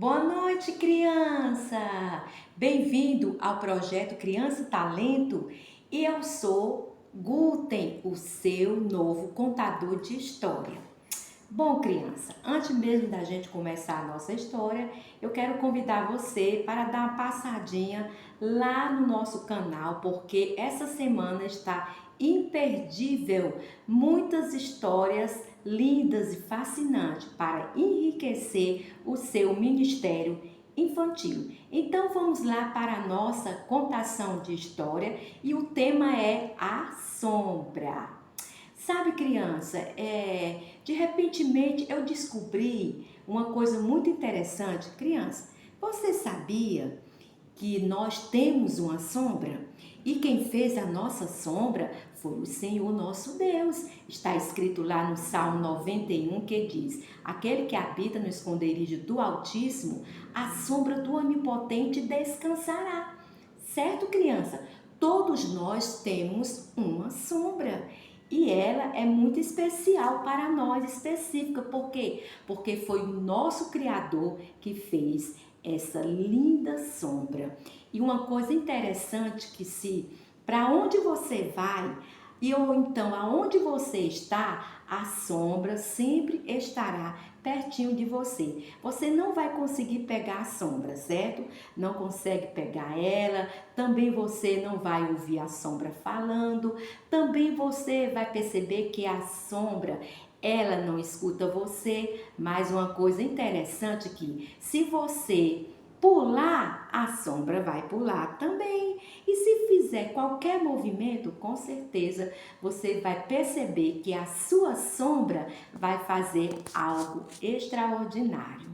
Boa noite, criança! Bem-vindo ao projeto Criança Talento e eu sou Guten, o seu novo contador de história. Bom, criança, antes mesmo da gente começar a nossa história, eu quero convidar você para dar uma passadinha lá no nosso canal, porque essa semana está imperdível, muitas histórias lindas e fascinantes para enriquecer o seu ministério infantil. Então vamos lá para a nossa contação de história e o tema é a sombra. Sabe, criança, de repentemente eu descobri uma coisa muito interessante. Criança, você sabia que nós temos uma sombra? E quem fez a nossa sombra foi o Senhor nosso Deus. Está escrito lá no Salmo 91 que diz: aquele que habita no esconderijo do Altíssimo, a sombra do Onipotente descansará. Certo, criança? Todos nós temos uma sombra. E ela é muito especial para nós, específica. Por quê? Porque foi o nosso Criador que fez essa linda sombra. E uma coisa interessante que se para onde você vai ou então aonde você está, a sombra sempre estará pertinho de você. Você não vai conseguir pegar a sombra, certo? Não consegue pegar ela, também você não vai ouvir a sombra falando, também você vai perceber que a sombra ela não escuta você, mas uma coisa interessante que se você pular, a sombra vai pular também. E se fizer qualquer movimento, com certeza você vai perceber que a sua sombra vai fazer algo extraordinário.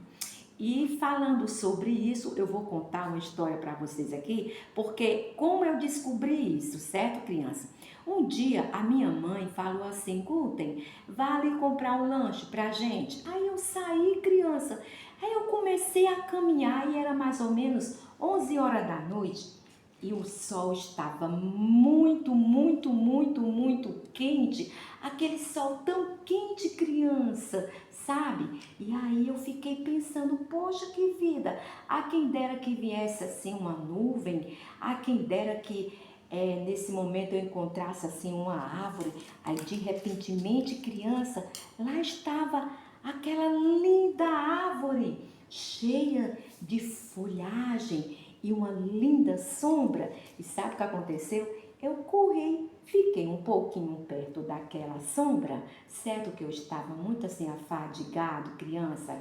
E falando sobre isso, eu vou contar uma história para vocês aqui, porque como eu descobri isso, certo, criança? Um dia a minha mãe falou assim: Guten, vá ali comprar um lanche pra gente. Aí eu saí, criança. Aí eu comecei a caminhar e era mais ou menos 11 horas da noite. E o sol estava muito quente. Aquele sol tão quente, criança, sabe? E aí eu fiquei pensando, poxa, que vida! A quem dera que viesse assim uma nuvem, a quem dera que nesse momento eu encontrasse assim uma árvore. Aí de repentemente, criança, lá estava aquela linda árvore, cheia de folhagem e uma linda sombra. E sabe o que aconteceu? Eu corri, fiquei um pouquinho perto daquela sombra, certo que eu estava muito assim afadigado, criança.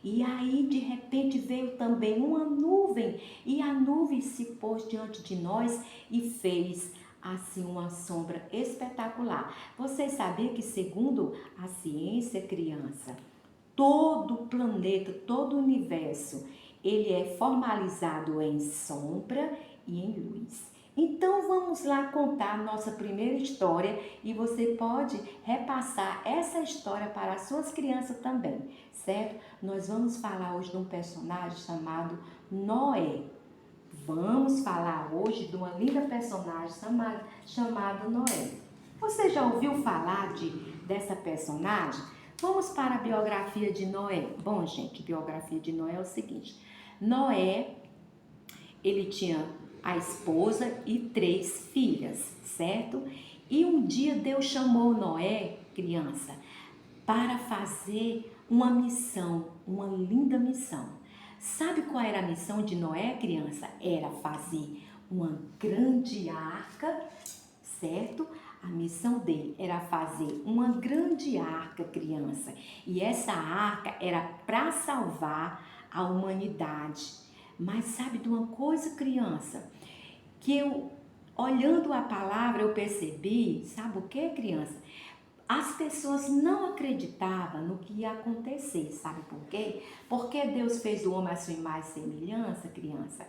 E aí de repente veio também uma nuvem e a nuvem se pôs diante de nós e fez assim uma sombra espetacular. Você sabia que segundo a ciência, criança, todo o planeta, todo o universo, ele é formalizado em sombra e em luz. Então vamos lá contar a nossa primeira história e você pode repassar essa história para as suas crianças também, certo? Nós vamos falar hoje de um personagem chamado Noé. Vamos falar hoje de uma linda personagem chamada Noé. Você já ouviu falar dessa personagem? Vamos para a biografia de Noé. Bom, gente, a biografia de Noé é o seguinte. Noé, ele tinha a esposa e 3 filhas, certo? E um dia Deus chamou Noé, criança, para fazer uma missão, uma linda missão. Sabe qual era a missão de Noé, criança? Era fazer uma grande arca, certo? A missão dele era fazer uma grande arca, criança. E essa arca era para salvar a humanidade. Mas sabe de uma coisa, criança? Que eu, olhando a palavra, eu percebi, sabe o que, criança? As pessoas não acreditavam no que ia acontecer, sabe por quê? Porque Deus fez o homem à sua imagem e semelhança, criança,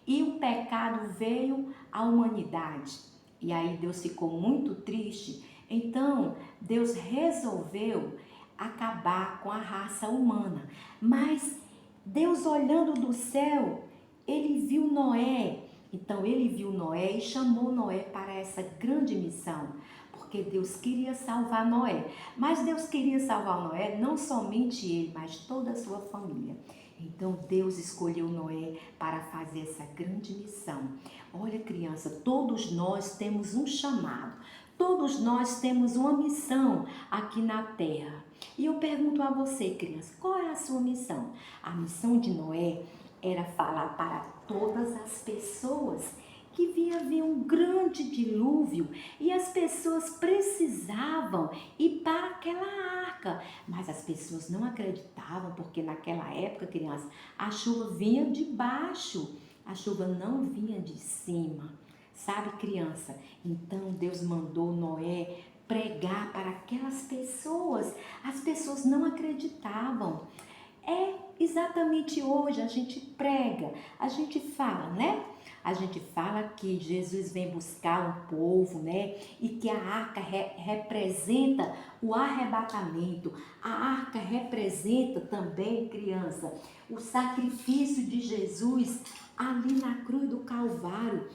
e o pecado veio à humanidade. E aí Deus ficou muito triste. Então, Deus resolveu acabar com a raça humana. Mas Deus olhando do céu, ele viu Noé. Então ele viu Noé e chamou Noé para essa grande missão, porque Deus queria salvar Noé. Mas Deus queria salvar Noé, não somente ele, mas toda a sua família. Então Deus escolheu Noé para fazer essa grande missão. Olha, criança, todos nós temos um chamado, todos nós temos uma missão aqui na terra. E eu pergunto a você, criança, qual é a sua missão? A missão de Noé era falar para todas as pessoas que vinha vir um grande dilúvio e as pessoas precisavam ir para aquela arca. Mas as pessoas não acreditavam, porque naquela época, criança, a chuva vinha de baixo, a chuva não vinha de cima. Sabe, criança? Então Deus mandou Noé pregar para aquelas pessoas. As pessoas não acreditavam. É exatamente hoje a gente prega, a gente fala, né? A gente fala que Jesus vem buscar um povo, né? E que a arca representa o arrebatamento. A arca representa também, criança, o sacrifício de Jesus ali na cruz do Calvário.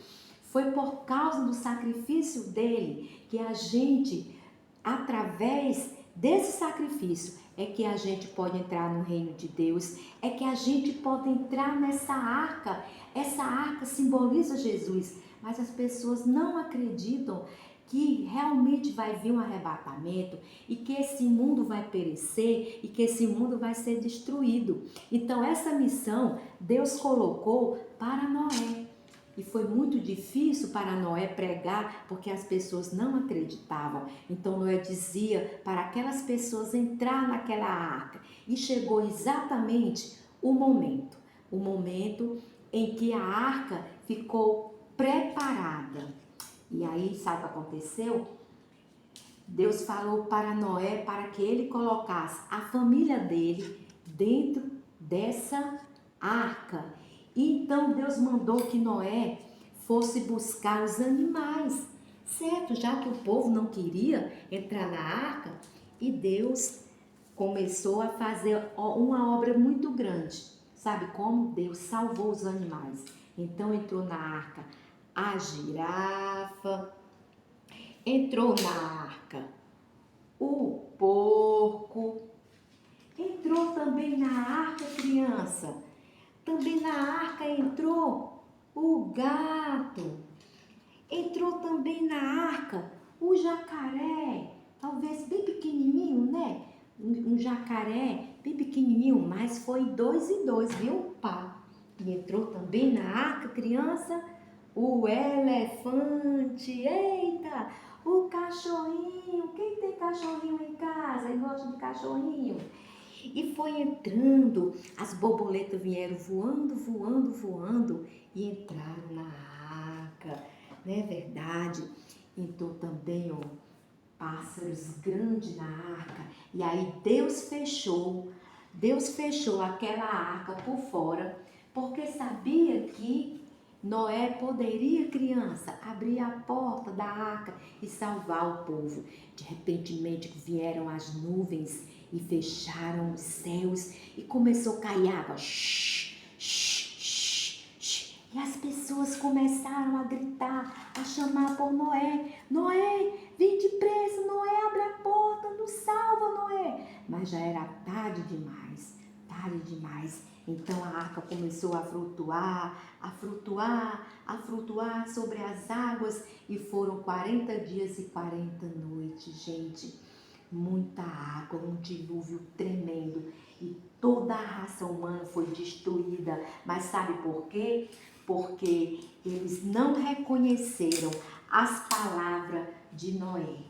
Foi por causa do sacrifício dele que a gente, através desse sacrifício, é que a gente pode entrar no reino de Deus, é que a gente pode entrar nessa arca. Essa arca simboliza Jesus, mas as pessoas não acreditam que realmente vai vir um arrebatamento e que esse mundo vai perecer e que esse mundo vai ser destruído. Então essa missão Deus colocou para Noé. E foi muito difícil para Noé pregar, porque as pessoas não acreditavam. Então Noé dizia para aquelas pessoas entrar naquela arca. E chegou exatamente o momento em que a arca ficou preparada. E aí, sabe o que aconteceu? Deus falou para Noé para que ele colocasse a família dele dentro dessa arca. Então Deus mandou que Noé fosse buscar os animais, certo? Já que o povo não queria entrar na arca, e Deus começou a fazer uma obra muito grande. Sabe como? Deus salvou os animais. Então entrou na arca a girafa, entrou na arca o porco, entrou também na arca, criança. Também na arca entrou o gato, entrou também na arca o jacaré, talvez bem pequenininho, né? Um jacaré bem pequenininho, mas foi 2 e 2, viu, pá? E entrou também na arca, criança, o elefante, eita, o cachorrinho. Quem tem cachorrinho em casa e gosta de cachorrinho? E foi entrando, as borboletas vieram voando, voando, voando e entraram na arca, não é verdade? Entrou também, ó, pássaros grandes na arca. E aí Deus fechou aquela arca por fora, porque sabia que Noé poderia, criança, abrir a porta da arca e salvar o povo. De repente vieram as nuvens e fecharam os céus e começou a cair água. Shhh, shhh, shhh, shhh. E as pessoas começaram a gritar, a chamar por Noé. Noé, vem depressa, Noé, abre a porta, nos salva, Noé. Mas já era tarde demais, tarde demais. Então a arca começou a flutuar, a flutuar, a flutuar sobre as águas, e foram 40 dias e 40 noites, gente. Muita água, um dilúvio tremendo, e toda a raça humana foi destruída. Mas sabe por quê? Porque eles não reconheceram as palavras de Noé.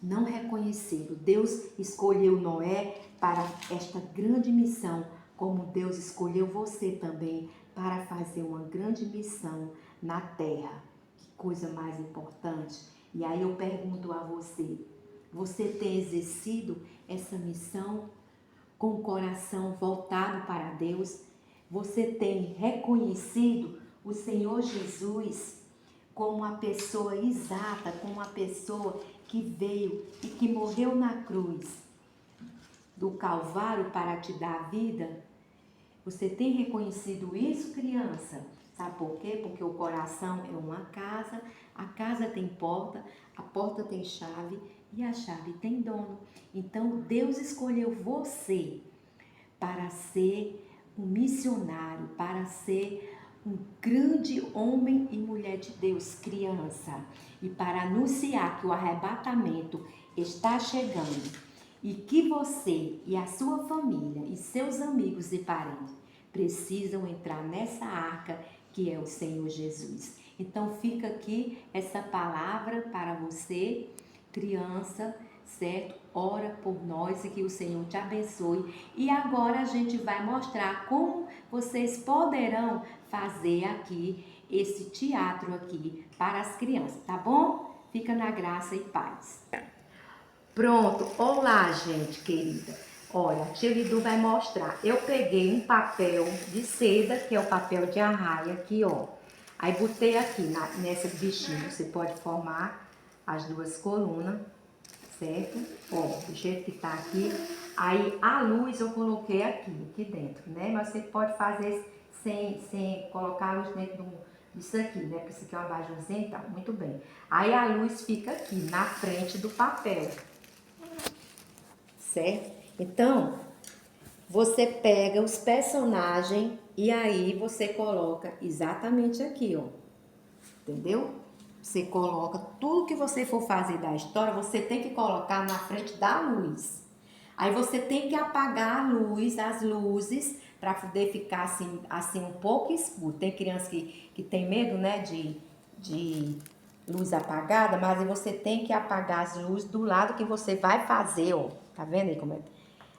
Não reconheceram. Deus escolheu Noé para esta grande missão, como Deus escolheu você também para fazer uma grande missão na terra. Que coisa mais importante. E aí eu pergunto a você, você tem exercido essa missão com o coração voltado para Deus? Você tem reconhecido o Senhor Jesus como uma pessoa exata, como uma pessoa que veio e que morreu na cruz do Calvário para te dar vida? Você tem reconhecido isso, criança? Sabe por quê? Porque o coração é uma casa, a casa tem porta, a porta tem chave e a chave tem dono. Então Deus escolheu você para ser um missionário, para ser um grande homem e mulher de Deus, criança, e para anunciar que o arrebatamento está chegando e que você e a sua família e seus amigos e parentes precisam entrar nessa arca que é o Senhor Jesus. Então fica aqui essa palavra para você, criança, certo? Ora por nós e que o Senhor te abençoe. E agora a gente vai mostrar como vocês poderão fazer aqui esse teatro aqui para as crianças, tá bom? Fica na graça e paz. Pronto, olá gente querida. Olha, a tia Lidu vai mostrar. Eu peguei um papel de seda, que é o papel de arraia aqui, ó. Aí botei aqui nessa bichinho, você pode formar as duas colunas, certo? Ó, do jeito que tá aqui. Aí a luz eu coloquei aqui dentro, né? Mas você pode fazer sem colocar a luz dentro disso aqui, né? Porque isso aqui é uma abajurzinha e tal, muito bem. Aí a luz fica aqui, na frente do papel, certo? Então, você pega os personagens e aí você coloca exatamente aqui, ó. Entendeu? Você coloca tudo que você for fazer da história, você tem que colocar na frente da luz. Aí você tem que apagar a luz, as luzes, para poder ficar assim um pouco escuro. Tem criança que tem medo, né, de luz apagada, mas você tem que apagar as luzes do lado que você vai fazer, ó. Tá vendo aí como é?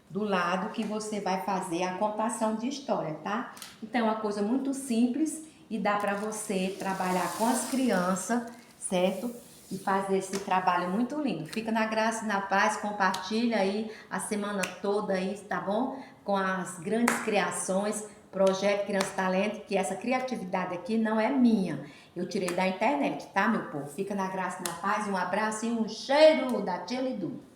Do lado que você vai fazer a contação de história, tá? Então é uma coisa muito simples e dá para você trabalhar com as crianças, certo? E fazer esse trabalho muito lindo. Fica na graça e na paz, compartilha aí a semana toda aí, tá bom? Com as grandes criações, Projeto Criança Talento, que essa criatividade aqui não é minha. Eu tirei da internet, tá, meu povo? Fica na graça e na paz, um abraço e um cheiro da tia Lidu.